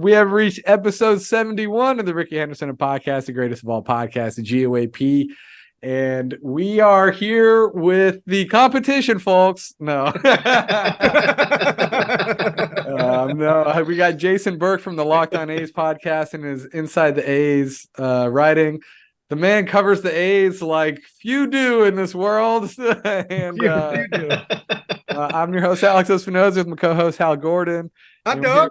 We have reached episode 71 of the Ricky Henderson podcast, the greatest of all podcasts, the G.O.A.P. And we are here with the competition, folks. No. No, we got Jason Burke from the Locked On A's podcast and is Inside the A's writing. The man covers the A's like few do in this world. And I'm your host, Alex Espinosa, with my co-host, Hal Gordon. I'm Doug.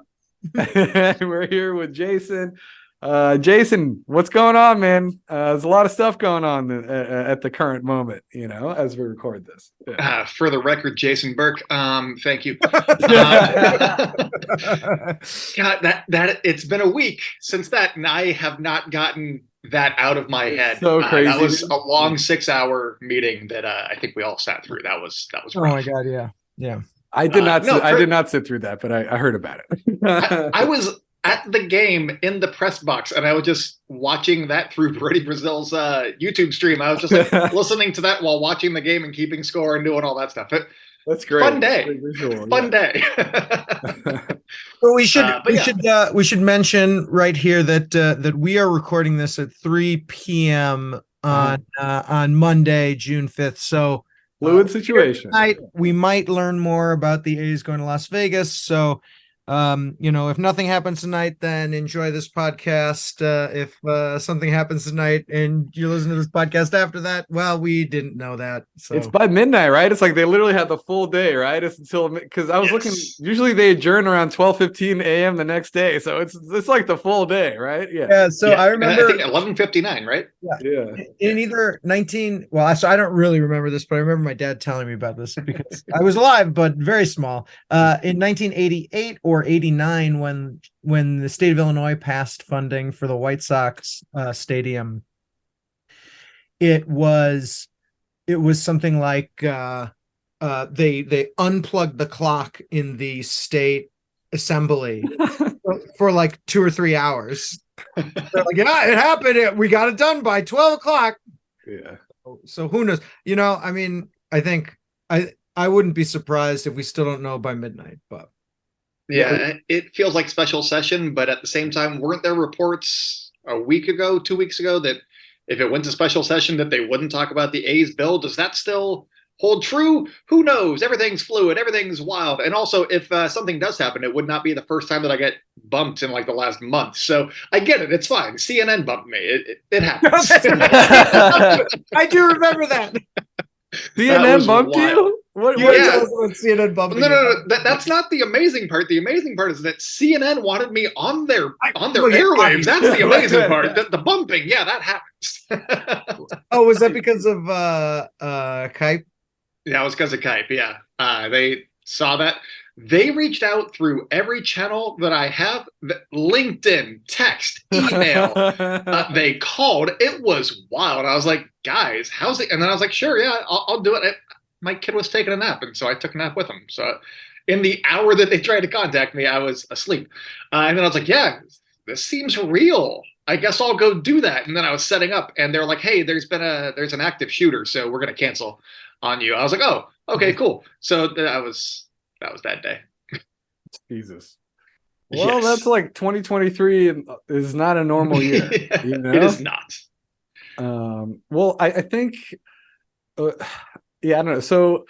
We're here with Jason. Jason, what's going on, man? There's a lot of stuff going on at the current moment, as we record this. Yeah. For the record, Jason Burke, thank you. God, that it's been a week since that, and I have not gotten that out of my head. So crazy. That was a long 6-hour meeting that I think we all sat through. That was rough. Oh my God, yeah. I did not sit through that, but I heard about it. I was at the game in the press box, and I was just watching that through Brody Brazil's YouTube stream. I was just like listening to that while watching the game and keeping score and doing all that stuff. That's great. Fun day. Fun day. Well, we should mention right here that we are recording this at 3 p.m. on Monday, June 5th. So fluid situation. Tonight, we might learn more about the A's going to Las Vegas. So, if nothing happens tonight, then enjoy this podcast. If something happens tonight and you listen to this podcast after that, well, we didn't know that. So it's by midnight, right? It's like they literally had the full day, right? It's until, because I was looking. Usually they adjourn around 12:15 a.m. the next day, so it's like the full day, right? Yeah. So I remember, I think 11:59, right? Yeah. In either 19. Well, so I don't really remember this, but I remember my dad telling me about this because I was alive, but very small. In 1988 or 89, when the state of Illinois passed funding for the White Sox stadium, it was something like they unplugged the clock in the state assembly for like 2 or 3 hours. They're like, yeah, it happened. We got it done by 12 o'clock. Yeah. So who knows? I mean, I think I wouldn't be surprised if we still don't know by midnight, but. Yeah, it feels like special session, but at the same time, weren't there reports a week ago, 2 weeks ago, that if it went to special session that they wouldn't talk about the A's bill? Does that still hold true? Who knows? Everything's fluid. Everything's wild. And also, if something does happen, it would not be the first time that I get bumped in like the last month. So I get it. It's fine. CNN bumped me. It happens. I do remember that. CNN bumped you? What CNN bumped No. That's not the amazing part. The amazing part is that CNN wanted me on their airwaves. That's the amazing part. The bumping, yeah, that happens. Oh, was that because of K.O.A.P? Yeah, it was because of K.O.A.P. Yeah, they saw that. They reached out through every channel that I have: LinkedIn, text, email. They called. It was wild. I was like, guys, how's it? And then I was like, sure, yeah, I'll do it. My kid was taking a nap, and so I took a nap with him. So in the hour that they tried to contact me, I was asleep. And then I was like, yeah, this seems real. I guess I'll go do that. And then I was setting up, and they're like, hey, there's an active shooter, so we're going to cancel on you. I was like, oh, okay, cool. So that was that day. Jesus. Well, That's like 2023 is not a normal year. Yeah, it is not. Well, I think, I don't know. So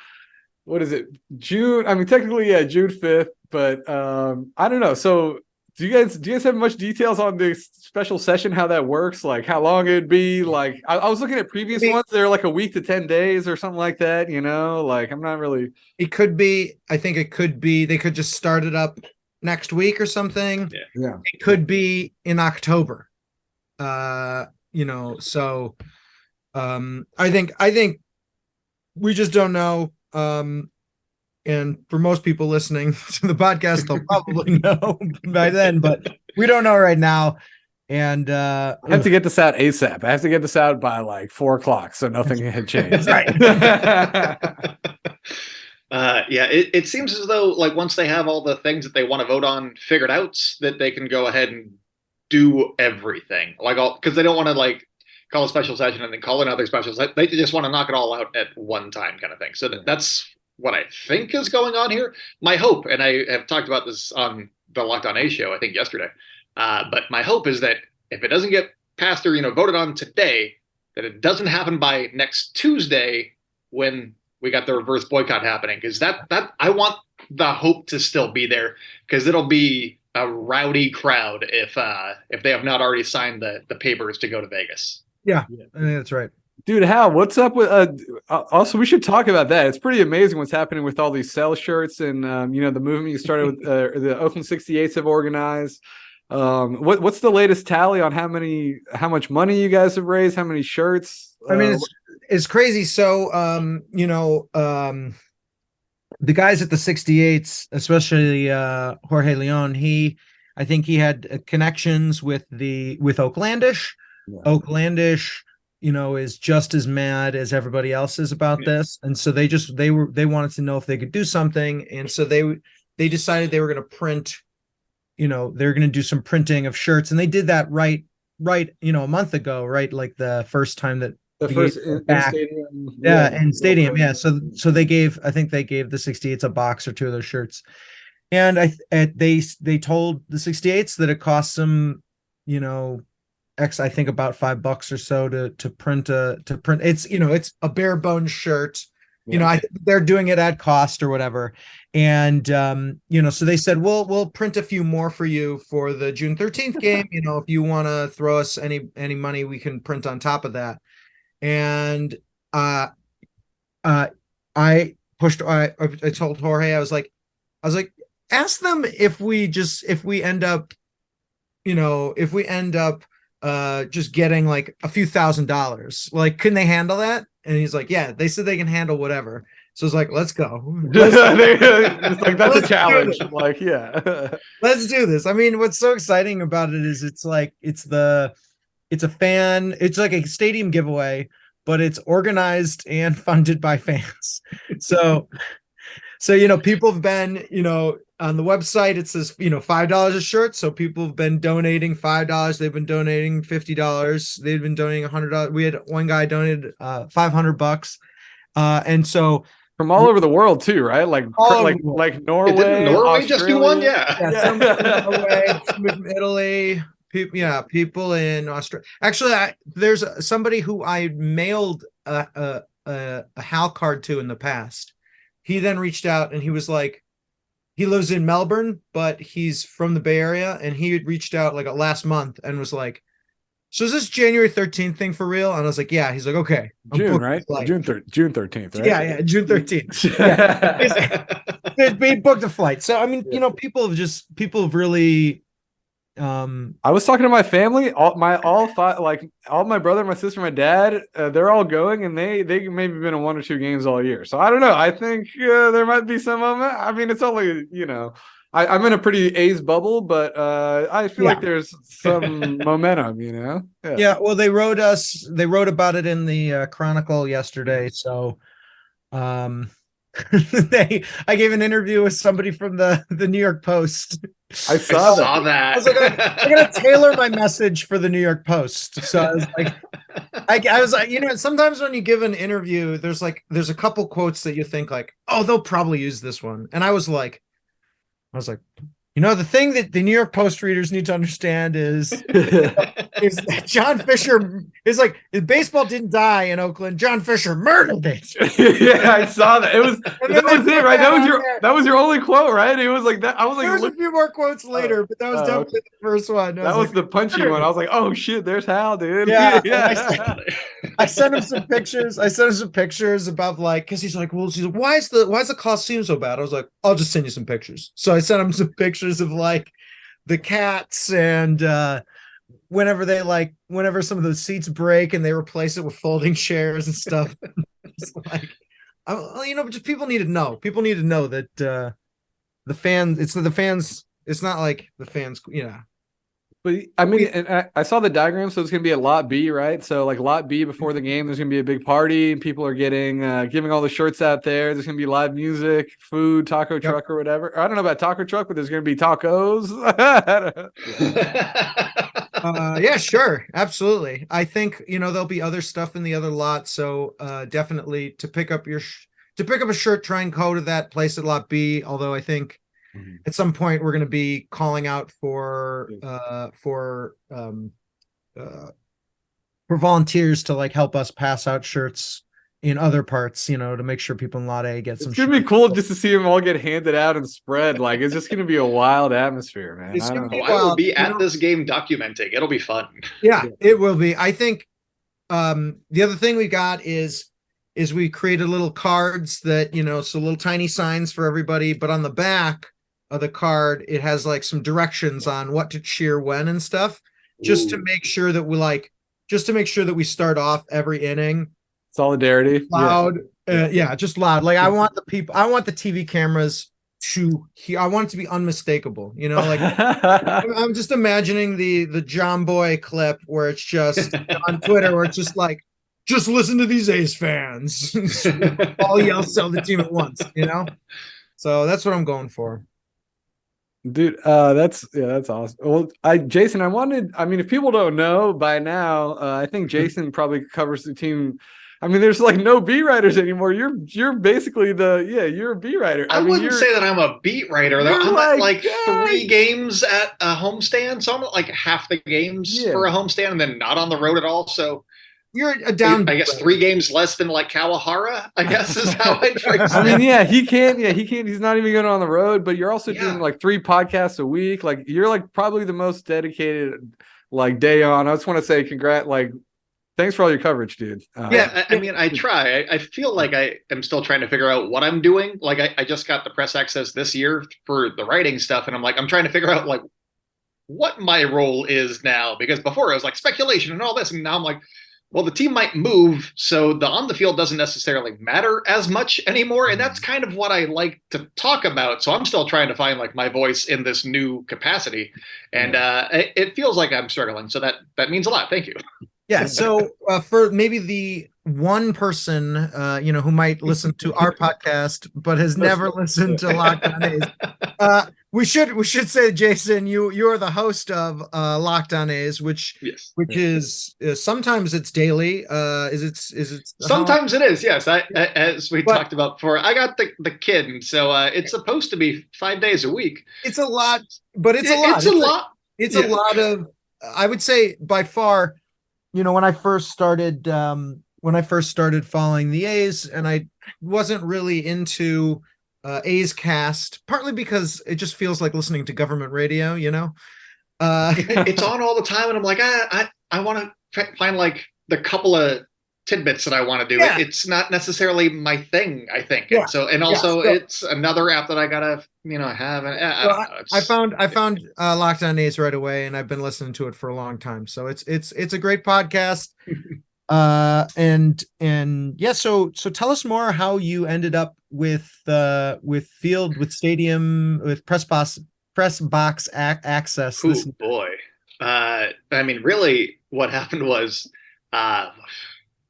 what is it? June? I mean, technically, yeah, June 5th, but I don't know. So do you guys have much details on the special session, how that works? Like how long it'd be? Like I was looking at previous ones. They're like a week to 10 days or something like that, like I'm not really. It could be, I think it could be, they could just start it up next week or something. Yeah. It could be in October. So I think we just don't know. And for most people listening to the podcast, they'll probably know by then, but we don't know right now. And I have to get this out ASAP. I have to get this out by like 4:00, so nothing had changed. Right. It seems as though like once they have all the things that they want to vote on figured out, that they can go ahead and do everything. Because they don't want to like call a special session and then call another special session. They just want to knock it all out at one time, kind of thing. So that's what I think is going on here. My hope, and I have talked about this on the Locked On A show, I think yesterday. But my hope is that if it doesn't get passed or voted on today, that it doesn't happen by next Tuesday when we got the reverse boycott happening, because that I want the hope to still be there, because it'll be a rowdy crowd if they have not already signed the papers to go to Vegas. Yeah, I think that's right. Dude, Hal, what's up with also we should talk about that. It's pretty amazing what's happening with all these sell shirts and the movement you started with the Oakland 68s have organized. What's the latest tally on how much money you guys have raised, how many shirts? I mean, it's crazy. So the guys at the 68s, especially Jorge Leon, I think he had connections with Oaklandish. Yeah. Oaklandish, is just as mad as everybody else is about this, and so they wanted to know if they could do something, and so they decided they were going to print. They're going to do some printing of shirts, and they did that right, a month ago, right? Like the first time that the first in stadium. In stadium. Yeah. So they gave the 68s a box or two of those shirts. And they told the 68s that it costs them, I think about $5 or so to print it's, it's a bare bones shirt. Yeah. I think they're doing it at cost or whatever. And, so they said, we'll print a few more for you for the June 13th game. If you want to throw us any money, we can print on top of that. And I told Jorge, I was like, ask them if we end up just getting like a few $1,000s, like, can they handle that? And he's like, yeah, they said they can handle whatever. So it's like, let's go. It's like, that's a challenge. Like, yeah, let's do this. I mean, what's so exciting about it is it's like, it's like a stadium giveaway, but it's organized and funded by fans. So people have been, on the website, it says, $5 a shirt. So people have been donating $5. They've been donating $50. They've been donating $100. We had one guy donated $500. And so from all over the world too, right? Like Norway. Didn't Norway just do one? Yeah. Some from Norway, some from Italy. People in Australia. Actually, there's somebody who I mailed a Hal card to in the past. He then reached out and he was like, he lives in Melbourne, but he's from the Bay Area, and he had reached out like last month and was like, so is this January 13th thing for real? And I was like, yeah. He's like, okay. June, right? June 13th, right? Yeah, June 13th. Yeah. He booked a flight. So, I mean, people have really... I was talking to my family, all my brother, my sister, my dad, they're all going, and they maybe been in 1 or 2 games all year. So I don't know. I think there might be some of it. I mean, it's only, I'm in a pretty A's bubble, but I feel like there's some momentum, Yeah. Well, they wrote about it in the Chronicle yesterday. So, I gave an interview with somebody from the New York Post. I saw that. I was like, I'm gonna tailor my message for the New York Post. So I was like, sometimes when you give an interview, there's a couple quotes that you think like, oh, they'll probably use this one. And I was like, the thing that the New York Post readers need to understand is that John Fisher is like, baseball didn't die in Oakland. John Fisher murdered it. Yeah, I saw that. That was it, right? That was your only quote, right? It was like that. I was like, there was a few more quotes later, but that was definitely the first one. That was the punchy one. I was like, oh shit, there's Hal, dude. Yeah. I sent him some pictures. About because he's like, why is the Coliseum so bad? I was like, I'll just send you some pictures. So I sent him some pictures of like the cats, and whenever some of the seats break and they replace it with folding chairs and stuff. It's like, just people need to know that the fans, it's not like the fans, But I mean, and I saw the diagram, so it's going to be a lot B, right? So like lot B before the game, there's going to be a big party. People are giving all the shirts out there. There's going to be live music, food, taco truck or whatever. I don't know about taco truck, but there's going to be tacos. Yeah, sure. Absolutely. I think, there'll be other stuff in the other lot. So definitely to pick up a shirt, try and go to that place at lot B. Although I think at some point we're going to be calling out for volunteers to like help us pass out shirts in other parts, you know, to make sure people in Lot A get some It's gonna be shirts. cool just to see them all get handed out and spread. Like it's just gonna be a wild atmosphere, man. It's I gonna don't be know. I will wild, be you at know? this game documenting. It'll be fun. Yeah, it will be. I think the other thing we got is we created little cards that, you know, so little tiny signs for everybody, but on the back of the card it has like some directions on what to cheer when and stuff, just to Ooh. make sure that we start off every inning Solidarity. loud. Yeah. Just loud. Like I want the TV cameras to hear. I want it to be unmistakable, you know, like I'm just imagining the John Boy clip where it's just on Twitter where it's just like, just listen to these A's fans. All yell, sell the team at once, you know? So that's what I'm going for. Dude, that's awesome. Well, Jason, I mean, if people don't know by now, I think Jason probably covers the team. I mean, there's like no beat writers anymore. You're basically you're a beat writer. I mean, wouldn't say that I'm a beat writer though. you're I'm at like yeah, 3 games at a homestand, so I'm at like half the games Yeah. for a homestand, and then not on the road at all. So You're a down. I guess 3 games less than like Kawahara, I guess is how I'd phrase I mean, it. he can't. He's not even going on the road. But you're also Yeah. doing like 3 podcasts a week. Like you're like probably the most dedicated like day on. I just want to say thanks for all your coverage, dude. Yeah, I mean, I try. I feel like I am still trying to figure out what I'm doing. Like, I just got the press access this year for the writing stuff, and I'm trying to figure out like what my role is now, because before it was like speculation and all this, and now I'm like, well, the team might move, so the on the field doesn't necessarily matter as much anymore, and that's kind of what I like to talk about. So I'm still trying to find like my voice in this new capacity, and it feels like I'm struggling. So that means a lot. Thank you. Yeah. So for maybe the one person, who might listen to our podcast but has never listened to Locked On A's, we should say, Jason, you are the host of Locked On A's, which Yes. is sometimes it's daily. Is it? Sometimes it is. Yes. As we talked about before, I got the kid, and so it's supposed to be 5 days a week. It's a lot, but it's a lot. It's a lot. It's a lot of. I would say by far. When I first started following the A's, and I wasn't really into A's Cast, partly because it just feels like listening to government radio, It's on all the time, and I'm like, I want to find like the couple of tidbits that I want to do. Yeah. It's not necessarily my thing, I think. Yeah. And also it's another app that I gotta have. And I found Locked On A's right away, and I've been listening to it for a long time. So it's a great podcast. So tell us more how you ended up with stadium, with press box access. Oh boy. I mean, really what happened was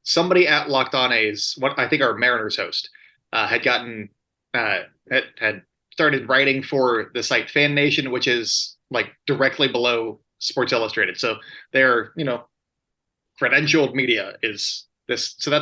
somebody at Locked On A's, what I think our Mariners host, had gotten had started writing for the site Fan Nation, which is like directly below Sports Illustrated. So their credentialed media is this. So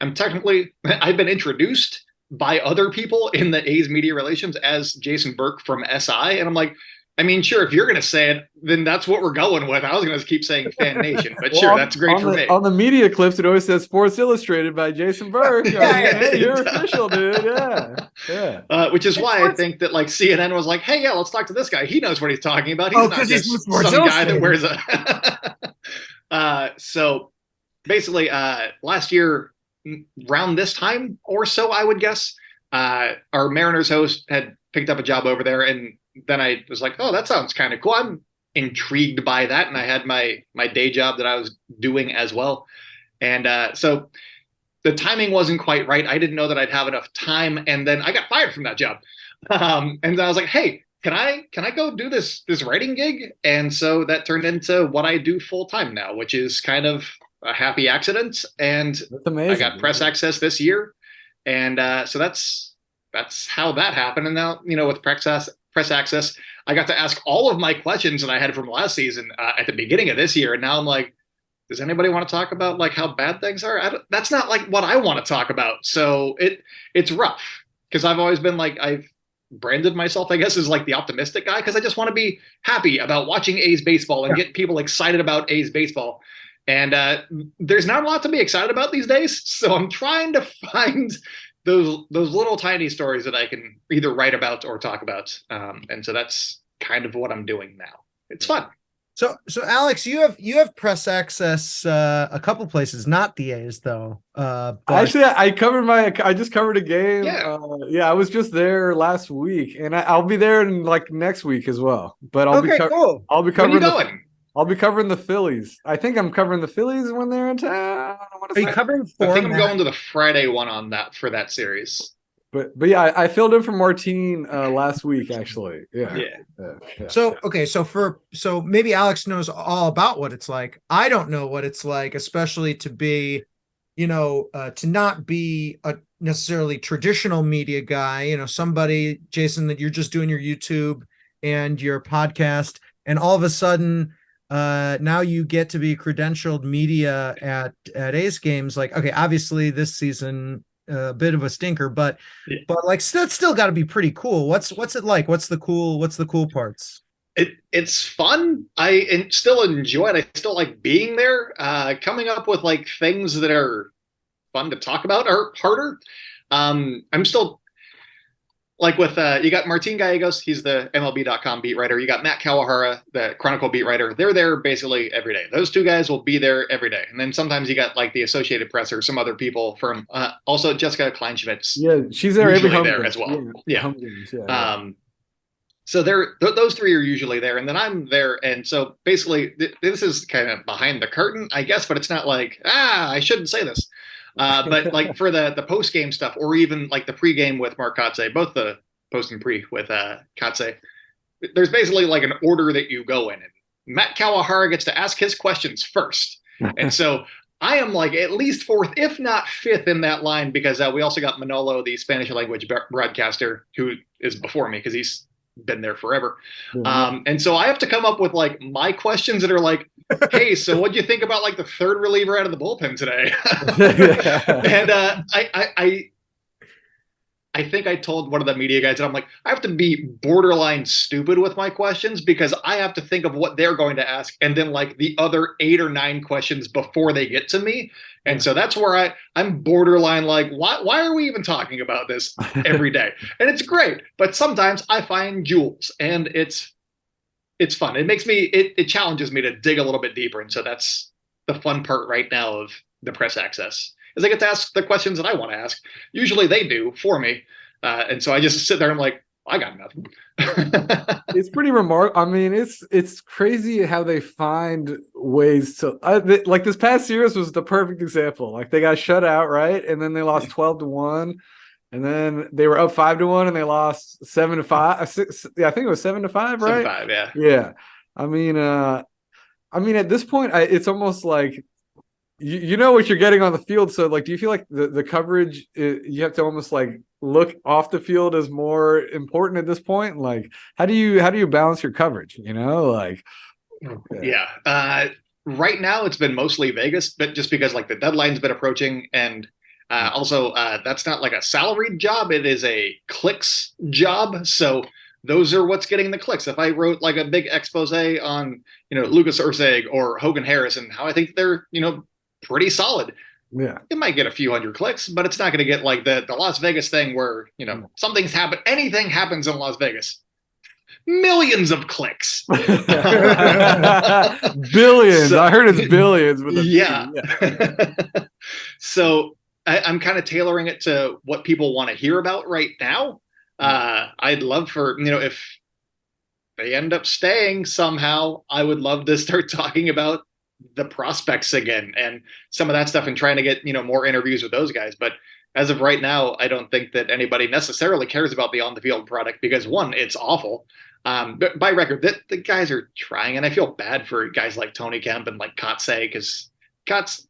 I've been introduced by other people in the A's media relations as Jason Burke from SI, and I'm like, I mean, sure, if you're going to say it, then that's what we're going with. I was going to keep saying Fan Nation, but sure, that's great for me. On the media clips, it always says Sports Illustrated by Jason Burke. Hey, you're official, dude. Yeah. Which is why I think that like CNN was like, hey, yeah, let's talk to this guy. He knows what he's talking about. He's not just some guy that wears a... So basically, last year, around this time or so, I would guess, our Mariners host had picked up a job over there, and then I was like, oh, that sounds kind of cool. I'm intrigued by that. And I had my day job that I was doing as well. And so the timing wasn't quite right. I didn't know that I'd have enough time. And then I got fired from that job. And then I was like, hey, can I go do this writing gig? And so that turned into what I do full time now, which is kind of a happy accident. And that's amazing. I got press access this year. And so that's how that happened. And now, with press access, I got to ask all of my questions that I had from last season at the beginning of this year. And now I'm like, does anybody want to talk about like how bad things are? That's not like what I want to talk about. So it's rough, because I've always been like, branded myself, I guess, as like the optimistic guy, because I just want to be happy about watching A's baseball and get people excited about A's baseball. And there's not a lot to be excited about these days, so I'm trying to find those little tiny stories that I can either write about or talk about. And so that's kind of what I'm doing now. It's fun. So Alex, you have press access a couple places, not the A's though. But Actually, I just covered a game. Yeah. I was just there last week, and I'll be there in like next week as well. But I'll be cool. I'll be When you covering going? I'll be covering the Phillies. I think I'm covering the Phillies when they're in town. Are you covering I think I'm format? going to the Friday one on that for that series. But yeah, I filled in for Martine last week actually. Yeah. So so maybe Alex knows all about what it's like. I don't know what it's like, especially to be, to not be a necessarily traditional media guy, somebody, Jason, that you're just doing your YouTube and your podcast, and all of a sudden now you get to be credentialed media at A's games. Like, okay, obviously this season a bit of a stinker, but like that's still got to be pretty cool. What's it like? What's the cool parts? It's fun. I still enjoy it. I still like being there. Coming up with like things that are fun to talk about are harder. I'm still like with you got Martin Gallegos, he's the MLB.com beat writer. You got Matt Kawahara, the Chronicle beat writer. They're there basically every day. Those two guys will be there every day. And then sometimes you got like the Associated Press or some other people from also Jessica Kleinschmidt. Yeah, she's there every home there game. as well. Yeah. So those three are usually there, and then I'm there. And so basically this is kind of behind the curtain, I guess, but it's not like, I shouldn't say this. But like for the post game stuff, or even like the pregame with Mark Kotze, both the post and pre with Kotze, there's basically like an order that you go in, and Matt Kawahara gets to ask his questions first, and so I am like at least fourth, if not fifth, in that line, because we also got Manolo, the Spanish language broadcaster, who is before me because he's been there forever. And so I have to come up with like my questions that are like, hey, so what do you think about like the third reliever out of the bullpen today? And I think I told one of the media guys that I'm like, I have to be borderline stupid with my questions because I have to think of what they're going to ask and then like the other 8 or 9 questions before they get to me. And so that's where I'm borderline like, why are we even talking about this every day? And it's great, but sometimes I find jewels, and it's fun. It makes me, it challenges me to dig a little bit deeper. And so that's the fun part right now of the press access, is I get to ask the questions that I want to ask. Usually they do for me. And so I just sit there and I'm like, I got nothing. It's pretty remarkable. I mean, it's crazy how they find ways to like this past series was the perfect example. Like they got shut out, right? And then they lost 12-1. And then they were up 5-1 and they lost 7-5. Yeah, I think it was 7-5, right? 7-5, yeah. Yeah. I mean, at this point, it's almost like you know what you're getting on the field. So, like, do you feel like the coverage you have to almost like look off the field as more important at this point? Like, how do you balance your coverage? Like, yeah. Right now, it's been mostly Vegas, but just because like the deadline's been approaching, and also that's not like a salaried job; it is a clicks job. So those are what's getting the clicks. If I wrote like a big expose on Lucas Ursig or Hogan Harris and how I think they're pretty solid, yeah, it might get a few hundred clicks, but it's not going to get like the Las Vegas thing where something's happened. Anything happens in Las Vegas, millions of clicks. Billions. I heard it's billions with yeah. So I'm kind of tailoring it to what people want to hear about right now. I'd love for if they end up staying somehow, I would love to start talking about the prospects again and some of that stuff and trying to get more interviews with those guys. But as of right now, I don't think that anybody necessarily cares about the on the field product because, one, it's awful. But by record, the guys are trying, and I feel bad for guys like Tony Kemp and like Kotze, because Kotze,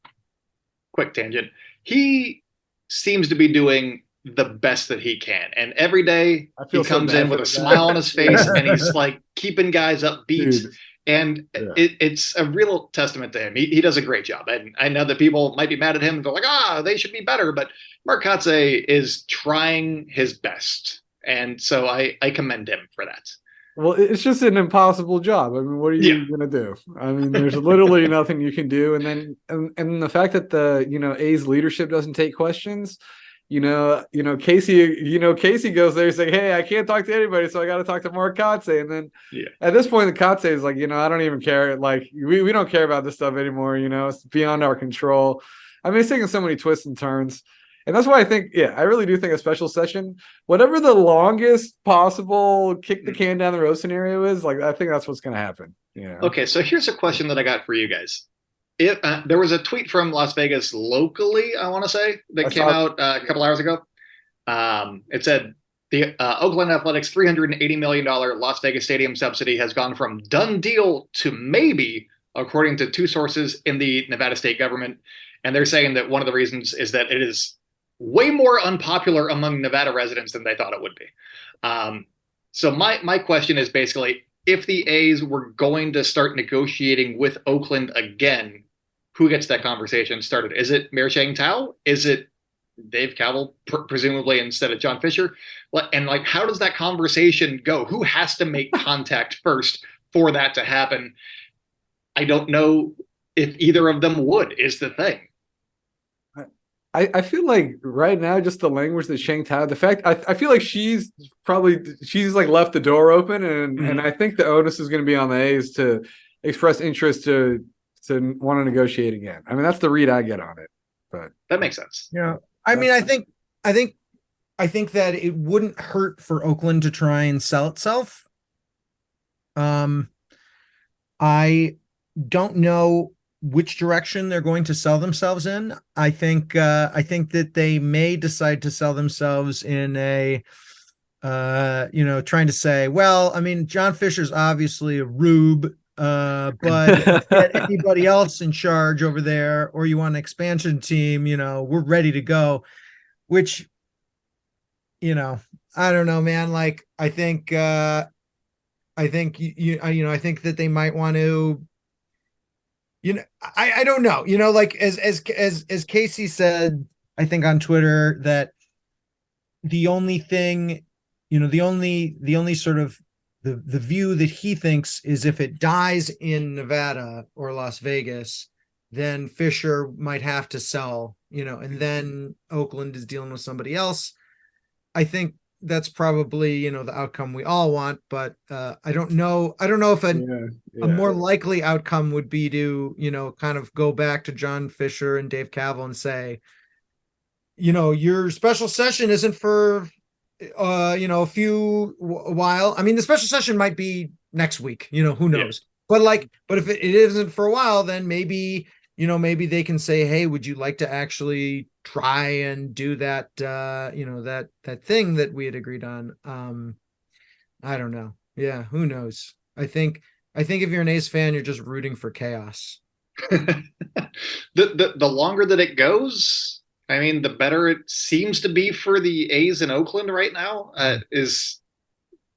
quick tangent, he seems to be doing the best that he can, and every day he comes in with a smile on his face and he's like keeping guys upbeat. Dude. And it's a real testament to him. He does a great job. And I know that people might be mad at him and they're like, they should be better. But Mark Kotze is trying his best. And so I commend him for that. Well, it's just an impossible job. I mean, what are you gonna do? I mean, there's literally nothing you can do. And then and the fact that the A's leadership doesn't take questions, Casey goes there saying, "Hey, I can't talk to anybody, so I got to talk to Mark Kotsay." And then at this point, the Kotsay is like, I don't even care. Like, we don't care about this stuff anymore. It's beyond our control. I mean, it's taking so many twists and turns. And that's why I think, I really do think a special session, whatever the longest possible kick the can down the road scenario is, like, I think that's what's going to happen. Okay, so here's a question that I got for you guys. There was a tweet from Las Vegas locally, I want to say, that came out a couple hours ago. It said the Oakland Athletics $380 million Las Vegas stadium subsidy has gone from done deal to maybe, according to two sources in the Nevada state government. And they're saying that one of the reasons is that it is way more unpopular among Nevada residents than they thought it would be. So my question is basically, if the A's were going to start negotiating with Oakland again, who gets that conversation started? Is it Mayor Chang Tao? Is it Dave Kaval, presumably, instead of John Fisher? And how does that conversation go? Who has to make contact first for that to happen? I don't know if either of them would, is the thing. I feel like right now, just the language that Chang Tao, the fact I feel like she's like left the door open, and I think the onus is going to be on the A's to express interest to want to negotiate again. I mean, that's the read I get on it. But that makes sense. Yeah, I mean, I think that it wouldn't hurt for Oakland to try and sell itself. I don't know which direction they're going to sell themselves in. I think that they may decide to sell themselves in a trying to say, well, I mean, John Fisher's obviously a rube, but get anybody else in charge over there, or you want an expansion team, we're ready to go. Which, I don't know, man. Like, I think that they might want to, I don't know, like as Casey said, I think on Twitter, that the only thing, the only sort of the view that he thinks is, if it dies in Nevada or Las Vegas, then Fisher might have to sell, and then Oakland is dealing with somebody else. I think that's probably, the outcome we all want, but I don't know if a more likely outcome would be to, kind of go back to John Fisher and Dave Kaval and say, your special session isn't for a while. I mean, the special session might be next week, who knows? But if it isn't for a while, then maybe they can say, hey, would you like to actually try and do that, that thing that we had agreed on? I don't know. Yeah, who knows? I think if you're an A's fan, you're just rooting for chaos. The longer that it goes, I mean, the better it seems to be for the A's in Oakland right now, is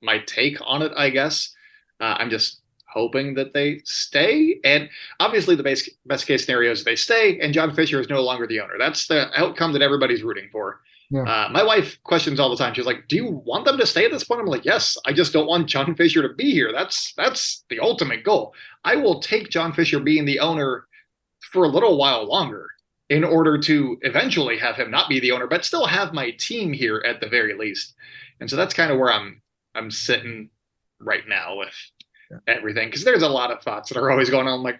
my take on it, I guess. I'm just hoping that they stay. And obviously the best case scenario is they stay and John Fisher is no longer the owner. That's the outcome that everybody's rooting for. Yeah. My wife questions all the time. She's like, do you want them to stay at this point? I'm like, yes, I just don't want John Fisher to be here. That's the ultimate goal. I will take John Fisher being the owner for a little while longer in order to eventually have him not be the owner, but still have my team here at the very least. And so that's kind of where I'm sitting right now with everything, because there's a lot of thoughts that are always going on. Like,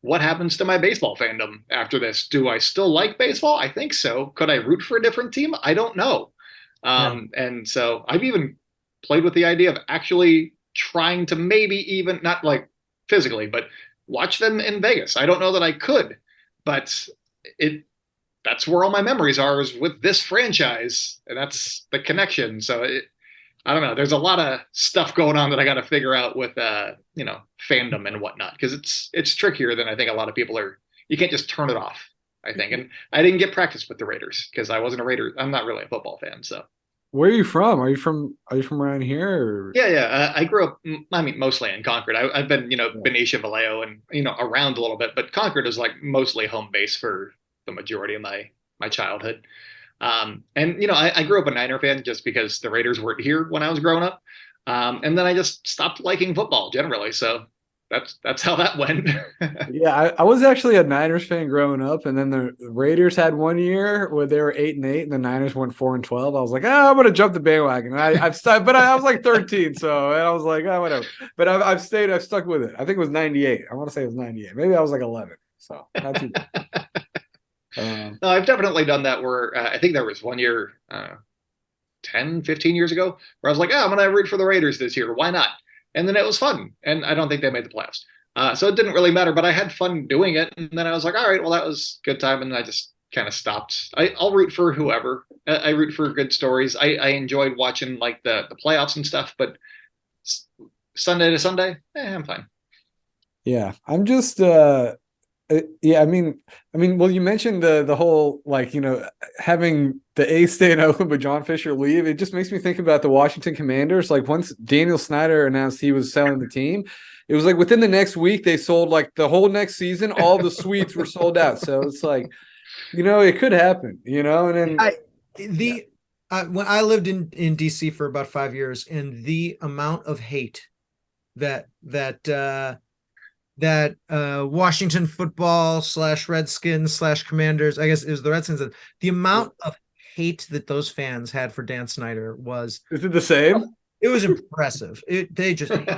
what happens to my baseball fandom after this? Do I still like baseball? I think so. Could I root for a different team? I don't know. And so I've even played with the idea of actually trying to maybe even, not like physically, but watch them in Vegas. I don't know that I could, but that's where all my memories are, is with this franchise, and that's the connection. So I don't know. There's a lot of stuff going on that I got to figure out with, fandom and whatnot, because it's trickier than I think a lot of people are. You can't just turn it off, I think. And I didn't get practice with the Raiders because I wasn't a Raider. I'm not really a football fan. So where are you from? Are you from around here? Or? Yeah. I grew up, I mean, mostly in Concord. I've been, Benicia, Vallejo, and, around a little bit, but Concord is like mostly home base for the majority of my childhood. And I grew up a Niner fan just because the Raiders weren't here when I was growing up. And then I just stopped liking football generally. So that's how that went. Yeah, I was actually a Niners fan growing up, and then the Raiders had one year where they were 8-8, and the Niners went 4-12. I was like, I'm gonna jump the bandwagon. And I've stuck, but I was like 13, so and I was like, whatever. But I've stuck with it. I think it was 98. I want to say it was 98. Maybe I was like 11. So not too bad. No, I've definitely done that where I think there was one year, 10, 15 years ago, where I was like, I'm going to root for the Raiders this year. Why not? And then it was fun. And I don't think they made the playoffs. So it didn't really matter, but I had fun doing it. And then I was like, all right, well, that was a good time. And I just kind of stopped. I'll root for whoever. I root for good stories. I enjoyed watching like the playoffs and stuff, but Sunday to Sunday, I'm fine. Yeah, I'm just yeah, well, you mentioned the whole like having the A staying open, but John Fisher leave. It just makes me think about the Washington Commanders. Like once Daniel Snyder announced he was selling the team, it was like within the next week they sold like the whole next season. All the suites were sold out. So it's like, it could happen. And then when I lived in DC for about 5 years, and the amount of hate that Washington football / Redskins / Commanders, I guess it was the Redskins, the amount of hate that those fans had for Dan Snyder is it the same? It was impressive. They just hate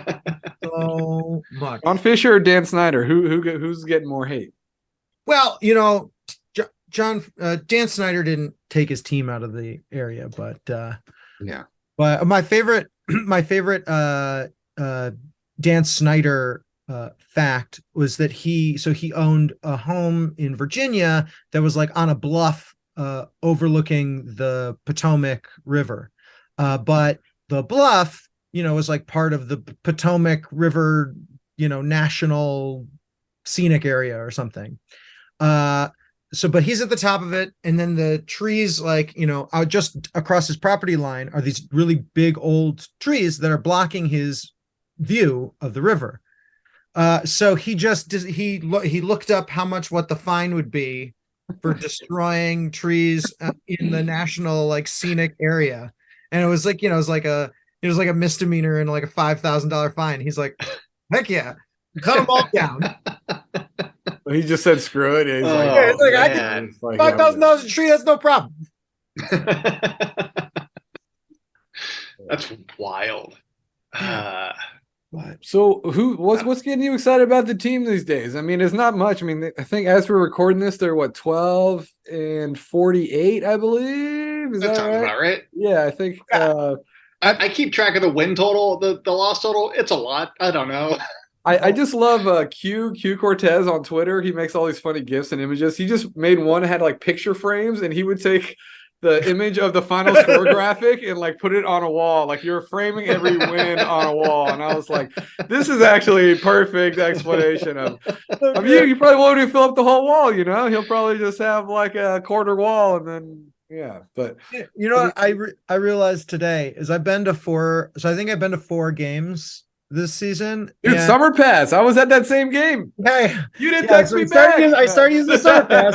so much. John Fisher or Dan Snyder? Who's getting more hate? Well, Dan Snyder didn't take his team out of the area, but yeah. But my favorite Dan Snyder fact was that he owned a home in Virginia that was like on a bluff overlooking the Potomac River, but the bluff was like part of the Potomac River national scenic area or something. But he's at the top of it, and then the trees out just across his property line are these really big old trees that are blocking his view of the river. So he looked up what the fine would be for destroying trees in the national scenic area, and it was like a misdemeanor and like a $5,000 fine. He's like, heck yeah, cut them all down. He just said screw it. He's I can $5,000 a tree. That's no problem. That's wild. So what's getting you excited about the team these days? I mean, it's not much. I mean, I think as we're recording this, they're 12-48, I believe. Is that sounds right? About right. Yeah, I think. I keep track of the win total, the loss total. It's a lot. I don't know. I just love Q Cortez on Twitter. He makes all these funny GIFs and images. He just made one that had like picture frames, and he would take the image of the final score graphic and put it on a wall. Like you're framing every win on a wall. And I was like, this is actually a perfect explanation of you. You probably won't even fill up the whole wall, He'll probably just have like a quarter wall and then but what I realized today is I've been to 4. So I think I've been to 4 games this season. Dude, Summer Pass. I was at that same game. Hey, you didn't text me back. I started using the Summer Pass.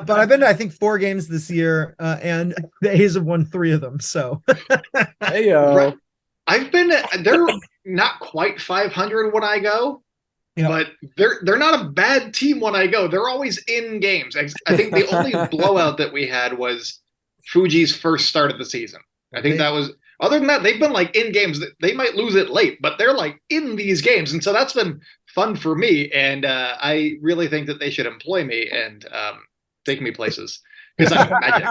But I've been to, I think, 4 games this year, and the A's have won 3 of them. So, hey, yo. I've been. They're not quite 500 when I go, but they're not a bad team when I go. They're always in games. I think the only blowout that we had was Fuji's first start of the season. I think that was. Other than that, they've been in games that they might lose it late, but they're in these games. And so that's been fun for me. And I really think that they should employ me and take me places because I'm magic.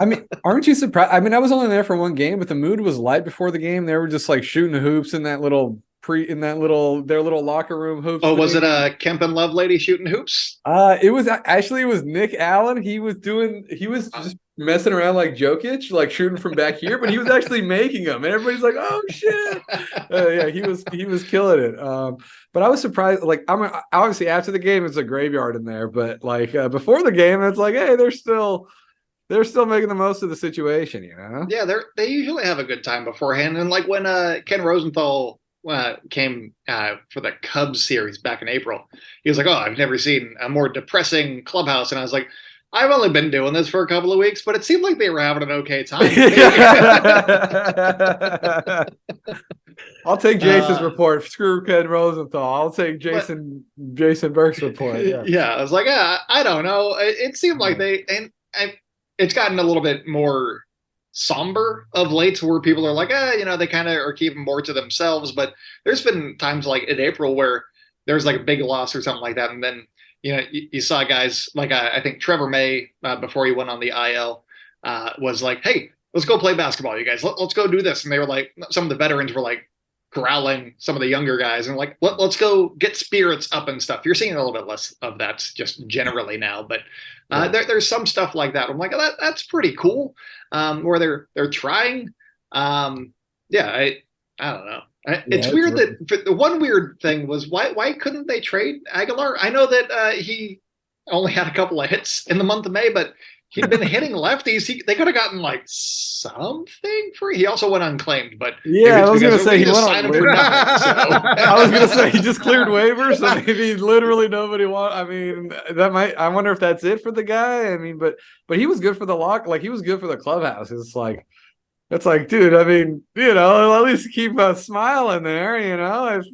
I mean, aren't you surprised? I mean, I was only there for 1 game, but the mood was light before the game. They were just shooting hoops in that little their little locker room hoops. Oh, was it a Kemp and Love lady shooting hoops? It was Nick Allen. He was just messing around like Jokic, shooting from back here, but he was actually making them, and everybody's like, "Oh shit!" Yeah, he was killing it. But I was surprised. I'm obviously after the game, it's a graveyard in there, but before the game, it's hey, they're still making the most of the situation, Yeah, they usually have a good time beforehand, and when Ken Rosenthal came for the Cubs series back in April, he was like, "Oh, I've never seen a more depressing clubhouse," and I was like, I've only been doing this for a couple of weeks, but it seemed like they were having an okay time. I'll take Jason's report. Screw Ken Rosenthal. I'll take Jason Burke's report. Yeah, I was like, I don't know. It seemed like it's gotten a little bit more somber of late, where people are like, they kind of are keeping more to themselves. But there's been times like in April where there's like a big loss or something like that, and then you saw guys like I think Trevor May before he went on the IL was like, hey, let's go play basketball, you guys. Let's go do this. And they were like, some of the veterans were like corralling some of the younger guys and like, let's go get spirits up and stuff. You're seeing a little bit less of that just generally now, but there's some stuff like that. I'm like, that's pretty cool. Where they're trying. I don't know. It's weird that the one weird thing was why couldn't they trade Aguilar? I know that he only had a couple of hits in the month of May, but he'd been hitting lefties. They could have gotten like something for. He also went unclaimed, but I was going to say he went on waivers. I was going to say he just cleared waivers, so maybe literally nobody want. I mean, that might. I wonder if that's it for the guy. I mean, but he was good for the lock. Like he was good for the clubhouse. It's like, dude. I mean, at least keep a smile in there. If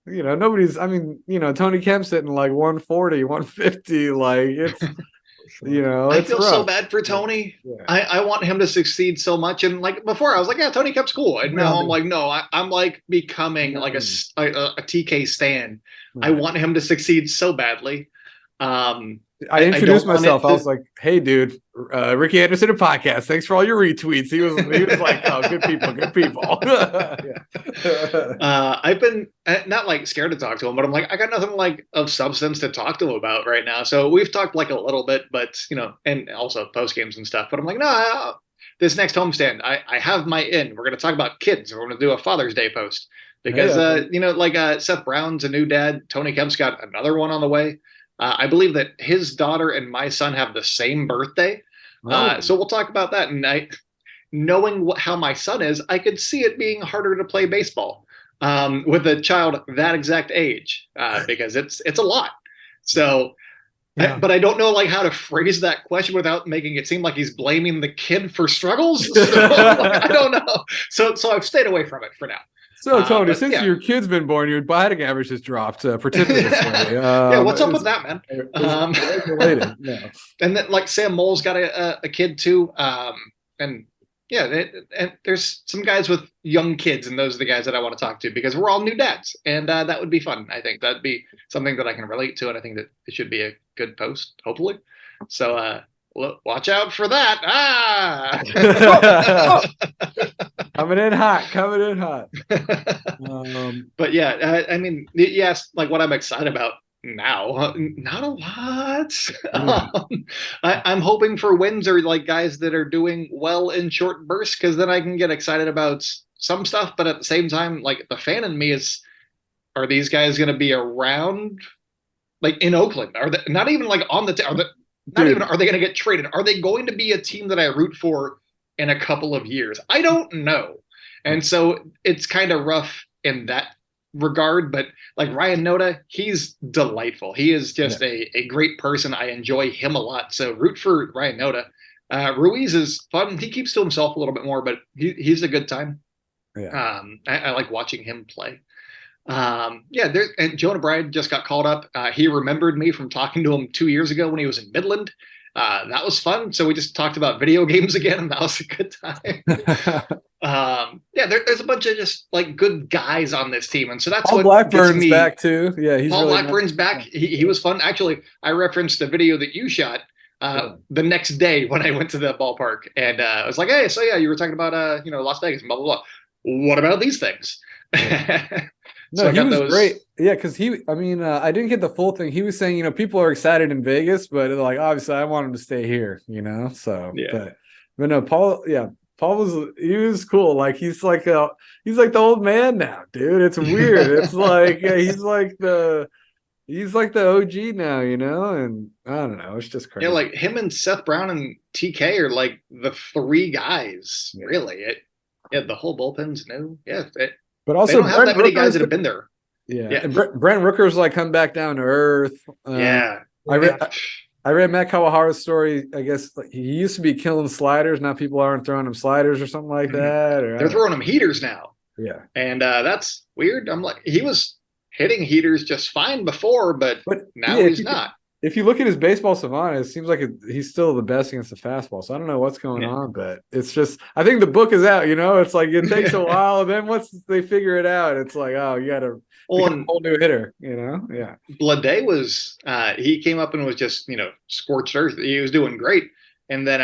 nobody's. I mean, Tony Kemp's hitting like 140, 150. Like it's. I feel rough. So bad for Tony. Yeah. I want him to succeed so much. And like before, I was like, yeah, Tony Kemp's cool. And now I'm like, no, I'm like becoming like a TK stan. I want him to succeed so badly. I introduced myself. I was like, hey, dude, Ricky Anderson, a podcast. Thanks for all your retweets. He was like, oh, good people. I've been not like scared to talk to him, but I'm like, I got nothing like of substance to talk to him about right now. So we've talked like a little bit, but and also post games and stuff. But I'm like, no, this next homestand, I have my in. We're going to talk about kids. We're going to do a Father's Day post because Seth Brown's a new dad. Tony Kemp's got another one on the way. I believe that his daughter and my son have the same birthday. So we'll talk about that. And knowing how my son is, I could see it being harder to play baseball with a child that exact age because it's a lot. So, but I don't know like how to phrase that question without making it seem like he's blaming the kid for struggles. So, I don't know. So I've stayed away from it for now. So, Tony, since your kid's been born, your batting average has dropped precipitously. What's up with that, man? Related. Yeah. And then, like, Sam Mole's got a kid, too. And there's some guys with young kids, and those are the guys that I want to talk to because we're all new dads, and that would be fun. I think that'd be something that I can relate to, and I think that it should be a good post, hopefully. So, watch out for that. Coming in hot. But yeah, I mean, yes, like what I'm excited about now, not a lot. I'm hoping for wins or like guys that are doing well in short bursts because then I can get excited about some stuff. But at the same time, like the fan in me is, are these guys going to be around like in Oakland? Are they not even like on the are they going to get traded? Are they going to be a team that I root for in a couple of years? I don't know. And so it's kind of rough in that regard, but like Ryan Noda, he's delightful. He is just a great person. I enjoy him a lot. So root for Ryan Noda. Ruiz is fun. He keeps to himself a little bit more, but he's a good time. Yeah. I like watching him play. And Jonah Bride just got called up. He remembered me from talking to him 2 years ago when he was in Midland. That was fun. So we just talked about video games again, and that was a good time. There's a bunch of just like good guys on this team, and so that's Paul what Blackburn's gets me back too. Yeah, Paul Blackburn's back. He was fun. Actually, I referenced the video that you shot the next day when I went to the ballpark, and I was like, "Hey, so yeah, you were talking about Las Vegas and blah blah blah. What about these things?" No, he was great. Yeah, because I didn't get the full thing. He was saying, people are excited in Vegas, but like obviously I want him to stay here, So but no, Paul was cool. Like he's like the old man now, dude. It's weird. It's like he's like the OG now, and I don't know, it's just crazy. Yeah, like him and Seth Brown and TK are like the three guys, really. The whole bullpen's new. But also, they don't have that many guys that have been there. Yeah. And Brent Rooker's like come back down to earth. I I read Matt Kawahara's story. I guess like, he used to be killing sliders. Now people aren't throwing him sliders or something like that. Or, They're throwing him heaters now. Yeah. And that's weird. I'm like, he was hitting heaters just fine before, but now yeah, he's not. If you look at his baseball savant, it seems like he's still the best against the fastball. So I don't know what's going on, but it's just, I think the book is out, it's like it takes a while. And then once they figure it out, it's like, oh, you got to become a whole new hitter, Yeah. Blade was, he came up and was just, scorched earth. He was doing great. And then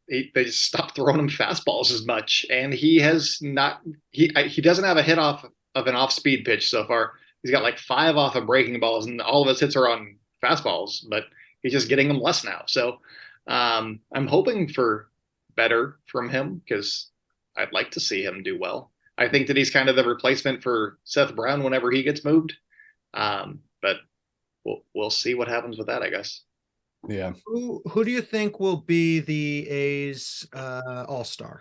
they just stopped throwing him fastballs as much. And he has not, he doesn't have a hit off of an off speed pitch so far. He's got like 5 off of breaking balls, and all of his hits are on fastballs, but he's just getting them less now. So I'm hoping for better from him because I'd like to see him do well. I think that he's kind of the replacement for Seth Brown whenever he gets moved. But we'll see what happens with that, I guess. Yeah. Who do you think will be the A's all-star?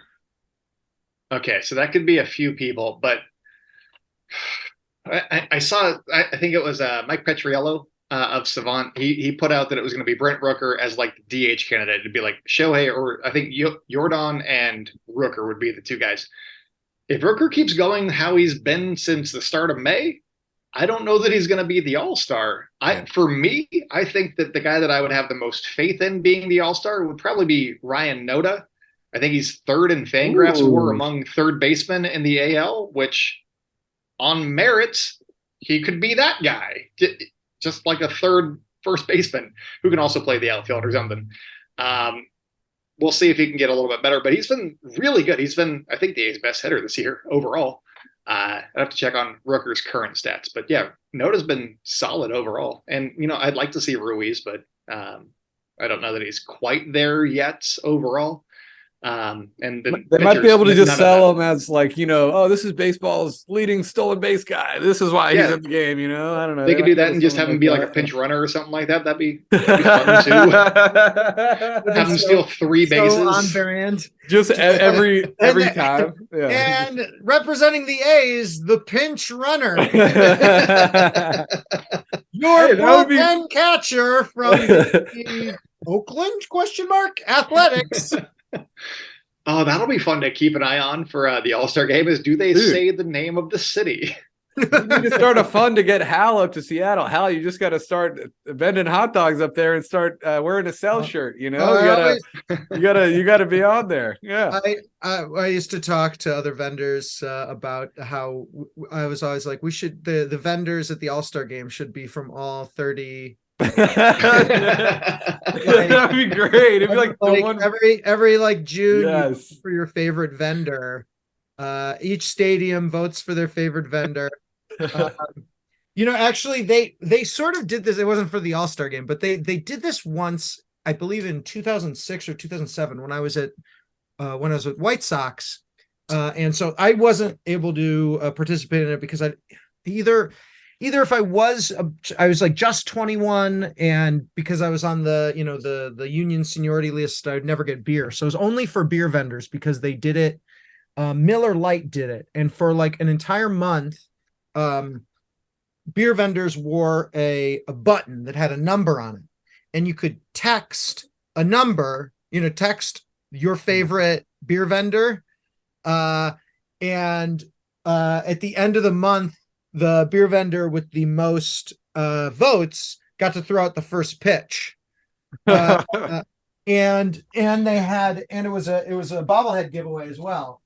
Okay, so that could be a few people, but I saw, I think it was Mike Petriello of Savant. He put out that it was going to be Brent Rooker as like the DH candidate. It'd be like Shohei, or I think Jordan and Rooker would be the 2 guys. If Rooker keeps going how he's been since the start of May, I don't know that he's going to be the all-star. For me, I think that the guy that I would have the most faith in being the all-star would probably be Ryan Noda. I think he's 3rd in Fangraphs WAR among third basemen in the AL, which on merits, he could be that guy. Just like a third first baseman who can also play the outfield or something. We'll see if he can get a little bit better, but he's been really good. He's been, I think, the A's best hitter this year overall. I'd have to check on Rooker's current stats, but yeah, Noda's been solid overall. And, I'd like to see Ruiz, but I don't know that he's quite there yet overall. And they might be able to just sell him as like, oh, this is baseball's leading stolen base guy. This is why he's in the game, I don't know. They could do that and just have him be like a pinch runner or something like that. That'd be fun too. Have him steal 3 bases. So on brand. Just every time. Yeah. And representing the A's, the pinch runner. Your bullpen catcher from the Oakland Athletics. Oh, that'll be fun to keep an eye on for the All-Star game. Do they say the name of the city? You need to start a fund to get Hal up to Seattle. Hal, you just got to start vending hot dogs up there and start wearing a cell shirt. You gotta be on there. Yeah. I used to talk to other vendors about how I was always like, we should the vendors at the All-Star game should be from all 30. That'd be great. It'd be like every like June, yes, for your favorite vendor. Each stadium votes for their favorite vendor. Actually, they sort of did this. It wasn't for the All-Star game, but they did this once, I believe, in 2006 or 2007 when I was with White Sox, and so I wasn't able to participate in it because either if I was like just 21, and because I was on the the union seniority list, I would never get beer. So it was only for beer vendors because they did it. Miller Lite did it, and for like an entire month, beer vendors wore a button that had a number on it, and you could text a number, text your favorite beer vendor, and at the end of the month, the beer vendor with the most votes got to throw out the first pitch. And they had, and it was a bobblehead giveaway as well.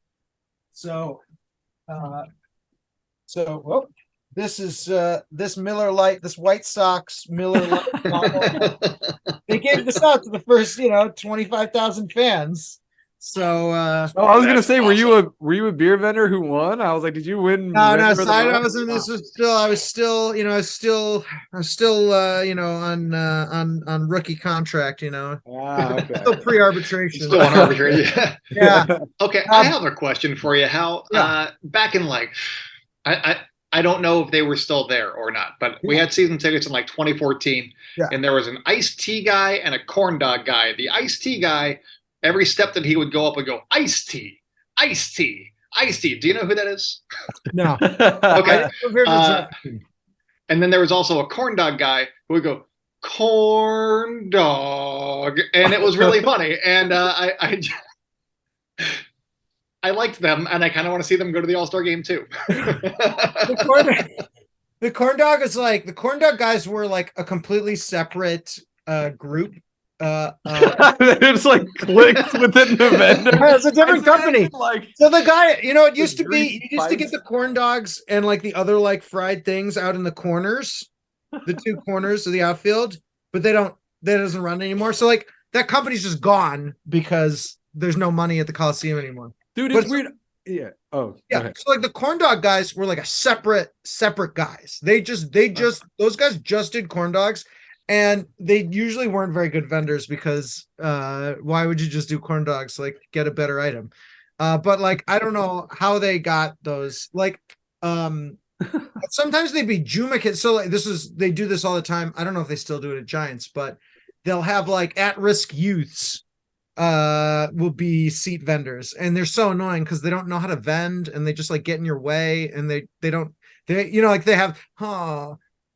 So this is this Miller Lite, this White Sox Miller Lite. They gave this out to the first 25,000 fans. So I was gonna say, awesome. were you a beer vendor who won? I was like, did you win? No, I wasn't. This was still. I was still on rookie contract. Okay. Still pre-arbitration. Still on arbitration. Yeah. Okay, I have a question for you, Hal. Yeah. Back in like, I don't know if they were still there or not, but we had season tickets in like 2014, and there was an iced tea guy and a corn dog guy. The iced tea guy, every step that he would go up would go, iced tea, iced tea, iced tea. Do you know who that is? No. Okay. And then there was also a corn dog guy who would go, corn dog, and it was really funny. And I liked them, and I kind of want to see them go to the All-Star game too. The corn dog is like the corn dog guys were like a completely separate group. It's like clicks within the vendor. It's a different company. Like, so the guy, it used to be, grease you used to get fights. the corn dogs and like the other like fried things out in the corners, the two corners of the outfield, but that doesn't run anymore. So like that company's just gone because there's no money at the Coliseum anymore. Dude, But it's weird. Yeah. Oh, go yeah. ahead. So like the corn dog guys were like a separate guys. They just those guys just did corn dogs. And they usually weren't very good vendors because why would you just do corn dogs? Like get a better item. But like I don't know how they got those. Like sometimes they'd be Juma kids. So like they do this all the time. I don't know if they still do it at Giants, but they'll have like at-risk youths will be seat vendors, and they're so annoying because they don't know how to vend and they just like get in your way, and they like they have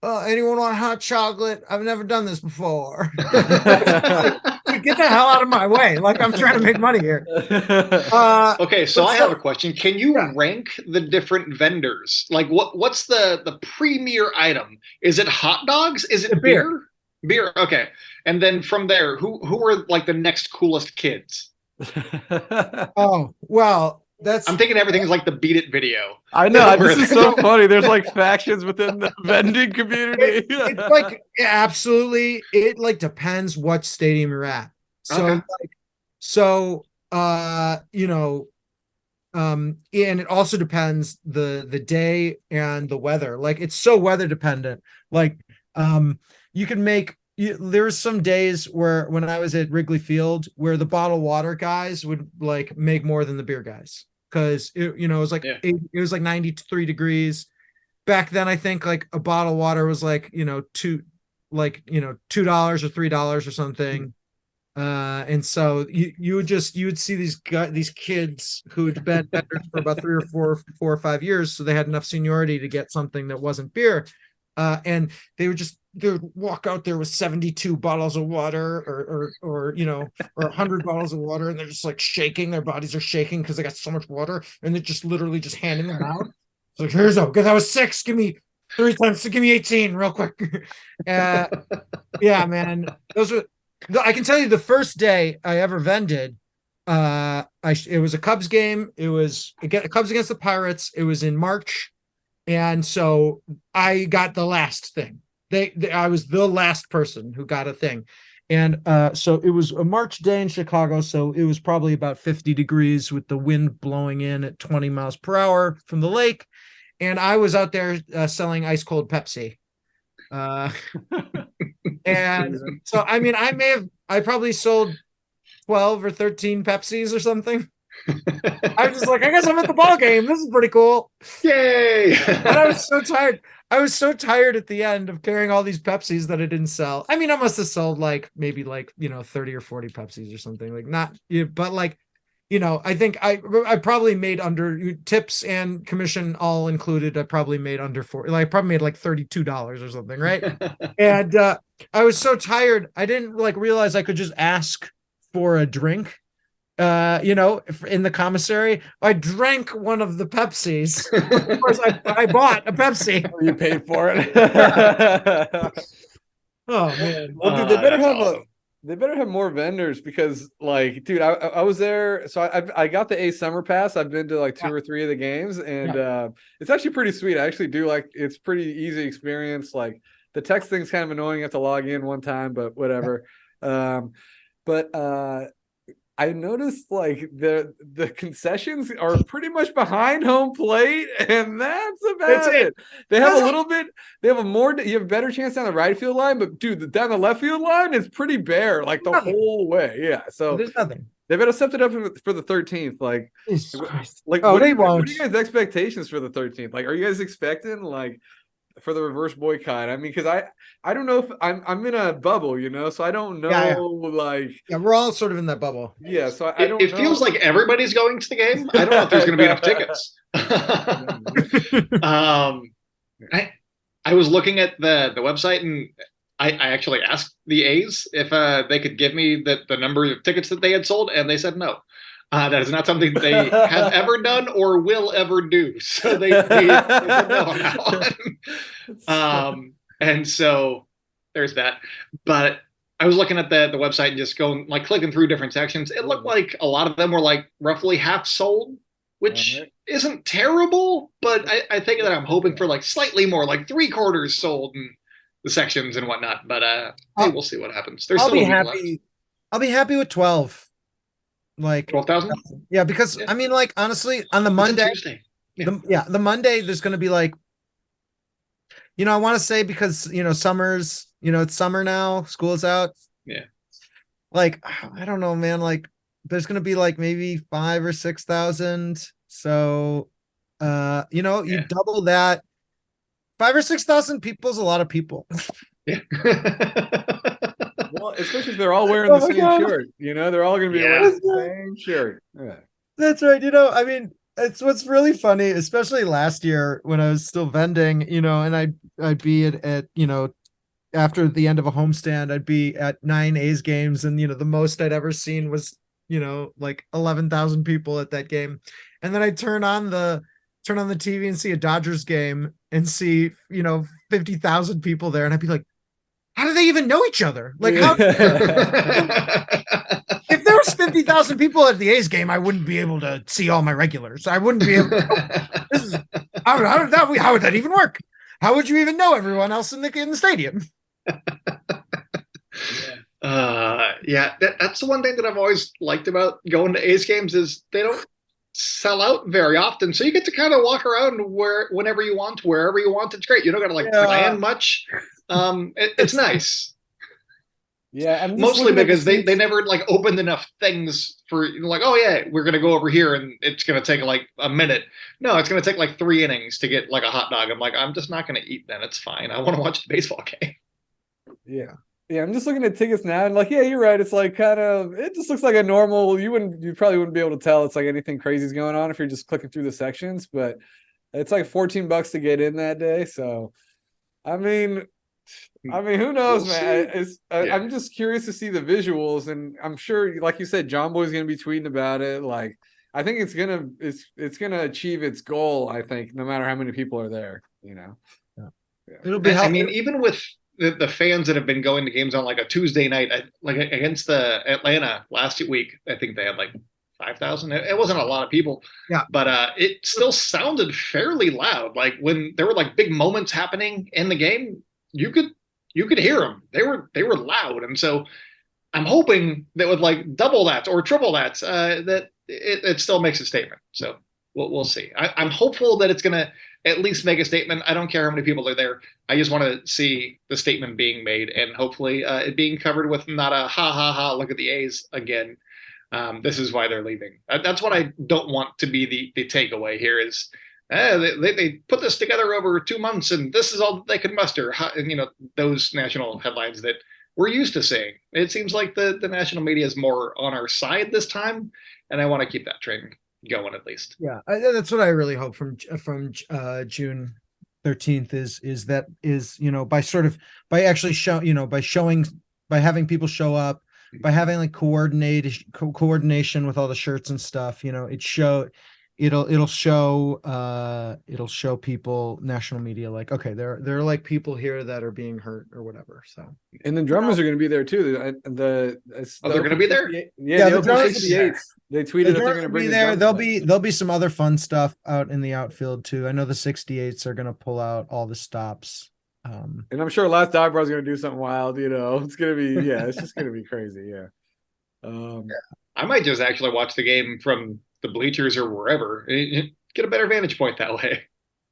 anyone want hot chocolate? I've never done this before. Get the hell out of my way. Like I'm trying to make money here. Okay, so I have a question. Can you rank the different vendors? Like what's the premier item? Is it hot dogs? Is it beer? Beer. Okay. And then from there, who are like the next coolest kids? Oh, well, I'm thinking everything's like the Beat It video. I know. This is so funny. There's like factions within the vending community. It's like absolutely. It like depends what stadium you're at. So and it also depends the day and the weather. Like it's so weather dependent. Like you can make. There's some days when I was at Wrigley Field where the bottled water guys would like make more than the beer guys because it was like it was like 93 degrees back then. I think like a bottle of water was like $2 or $3 or something, and so you would see these kids who had been vendors for about 4 or 5 years, so they had enough seniority to get something that wasn't beer, and they would walk out there with 72 bottles of water or 100 bottles of water, and they're just like shaking. Their bodies are shaking because they got so much water, and they're just literally just handing them out. It's like, here's because that was 6. Give me 3 times. Give me 18 real quick. Yeah, man. I can tell you the first day I ever vended. It was a Cubs game. It was Cubs against the Pirates. It was in March, and so I got the last thing. I was the last person who got a thing. And so it was a March day in Chicago. So it was probably about 50 degrees with the wind blowing in at 20 miles per hour from the lake. And I was out there selling ice cold Pepsi. And so, I mean, I probably sold 12 or 13 Pepsis or something. I was just like, I guess I'm at the ball game. This is pretty cool. Yay. And I was so tired. I was so tired at the end of carrying all these Pepsis that I didn't sell. I mean, I must have sold maybe 30 or 40 Pepsis or something, like not, but like, I think I probably made under tips and commission all included. I probably made under 40, like I probably made like $32 or something. Right. And I was so tired. I didn't realize I could just ask for a drink. In the commissary, I drank one of the Pepsis. Of course, I bought a Pepsi. You paid for it. Oh man! Well, dude, they better have more vendors because, like, dude, I was there, so I got the summer pass. I've been to like 2 or 3 of the games, and it's actually pretty sweet. I actually do like. It's pretty easy experience. Like the text thing's kind of annoying. You have to log in one time, but whatever. I noticed like the concessions are pretty much behind home plate, and that's about it. They have a little bit. They have you have a better chance down the right field line, but dude, down the left field line is pretty bare, like the whole way. Yeah, so there's nothing. They better set it up for the 13th. Like, what are you guys' expectations for the 13th? Like, are you guys expecting like for the reverse boycott? I mean, because I don't know if I'm in a bubble, so I don't know. Yeah, we're all sort of in that bubble. Yeah, so I don't. It feels like everybody's going to the game. I don't know if there's going to be enough tickets. I was looking at the website, and I actually asked the A's if they could give me the number of tickets that they had sold, and they said no. That is not something they have ever done or will ever do. So they said no on that one. And so there's that. But I was looking at the website and just going like clicking through different sections. It looked like a lot of them were like roughly half sold, which isn't terrible. But I think that I'm hoping for like slightly more, like 3/4 sold in the sections and whatnot. But hey, we'll see what happens. There's I'll still be a week happy. left. I'll be happy with 12. Like 12,000. Yeah, because Yeah. I mean, like honestly, on the Monday, Tuesday. Yeah. the Monday, there's going to be like, I want to say because summer's, it's summer now, school's out. Yeah. Like I don't know, man. Like there's going to be like maybe 5,000 or 6,000. So, you double that. 5,000 or 6,000 people is a lot of people. Yeah. Well, especially if they're all wearing the same shirt. They're all going to be wearing the same shirt. Yeah. That's right. I mean, it's what's really funny, especially last year when I was still vending, and I'd be at after the end of a homestand, I'd be at 9 A's games, and the most I'd ever seen was like 11,000 people at that game, and then I turn on the TV and see a Dodgers game and see 50,000 people there, and I'd be like, how do they even know each other? Like, how? If there was 50,000 people at the A's game, I wouldn't be able to see all my regulars. I wouldn't be able to. How would that even work? How would you even know everyone else in the stadium? That's the one thing that I've always liked about going to A's games is they don't sell out very often, so you get to kind of walk around whenever you want, wherever you want. It's great. You don't got to plan much. It's nice. Yeah, mostly because they never like opened enough things for like, oh yeah, we're gonna go over here and it's gonna take like a minute. No, it's gonna take like 3 innings to get like a hot dog. I'm like, I'm just not gonna eat then. It's fine. I want to watch the baseball game. Yeah. Yeah, I'm just looking at tickets now and like, yeah, you're right. It's like it just looks like a normal, you probably wouldn't be able to tell it's like anything crazy is going on if you're just clicking through the sections, but it's like $14 to get in that day. So I mean, who knows, man? I'm just curious to see the visuals, and I'm sure, like you said, John Boy's going to be tweeting about it. Like, I think it's gonna achieve its goal. I think, no matter how many people are there, Yeah. It'll be. I mean, even with the fans that have been going to games on like a Tuesday night, like against the Atlanta last week, I think they had like 5,000. It wasn't a lot of people, but it still sounded fairly loud. Like when there were like big moments happening in the game, you could hear them. They were loud, and so I'm hoping that with like double that or triple that, that it still makes a statement. So we'll see. I'm hopeful that it's gonna at least make a statement. I don't care how many people are there. I just want to see the statement being made, and hopefully it being covered with not a ha ha ha, look at the A's again. This is why they're leaving. That's what I don't want to be the takeaway here is they put this together over 2 months and this is all that they could muster. And, those national headlines that we're used to seeing. It seems like the national media is more on our side this time, and I want to keep that train going at least. Yeah, that's what I really hope from June 13th is by having people show up, by having like coordination with all the shirts and stuff, it'll show people, national media, like, okay, there are like people here that are being hurt or whatever. So, and the drummers are going to be there too. They're going to be there. Yeah, the 68s. They tweeted that they're going to bring there. There'll be some other fun stuff out in the outfield too. I know the 68s are going to pull out all the stops. And I'm sure Last Dog is going to do something wild. It's going to be it's just going to be crazy. Yeah. I might just actually watch the game from the bleachers or wherever. Get a better vantage point that way.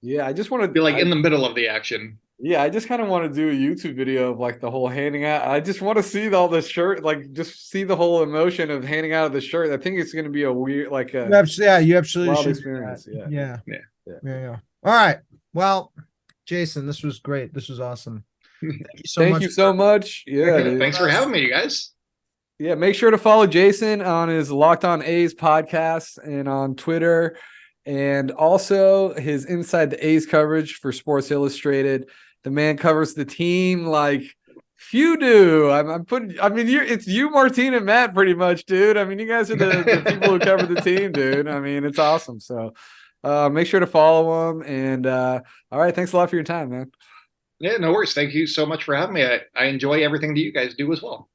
Yeah, I just want to be like in the middle of the action. Yeah, I just kind of want to do a YouTube video of like the whole handing out. I just want to see all the shirt, like just see the whole emotion of handing out of the shirt. I think it's going to be a weird, like a you absolutely wild should experience. Yeah. All right. Well, Jason, this was great. This was awesome. Thank you so much. Yeah. Thanks for having me, you guys. Yeah, make sure to follow Jason on his Locked On A's podcast and on Twitter, and also his Inside the A's coverage for Sports Illustrated. The man covers the team like Few do. I'm putting. I mean, it's you, Martine, and Matt, pretty much, dude. I mean, you guys are the people who cover the team, dude. I mean, it's awesome. So, make sure to follow them. And all right, thanks a lot for your time, man. Yeah, no worries. Thank you so much for having me. I enjoy everything that you guys do as well.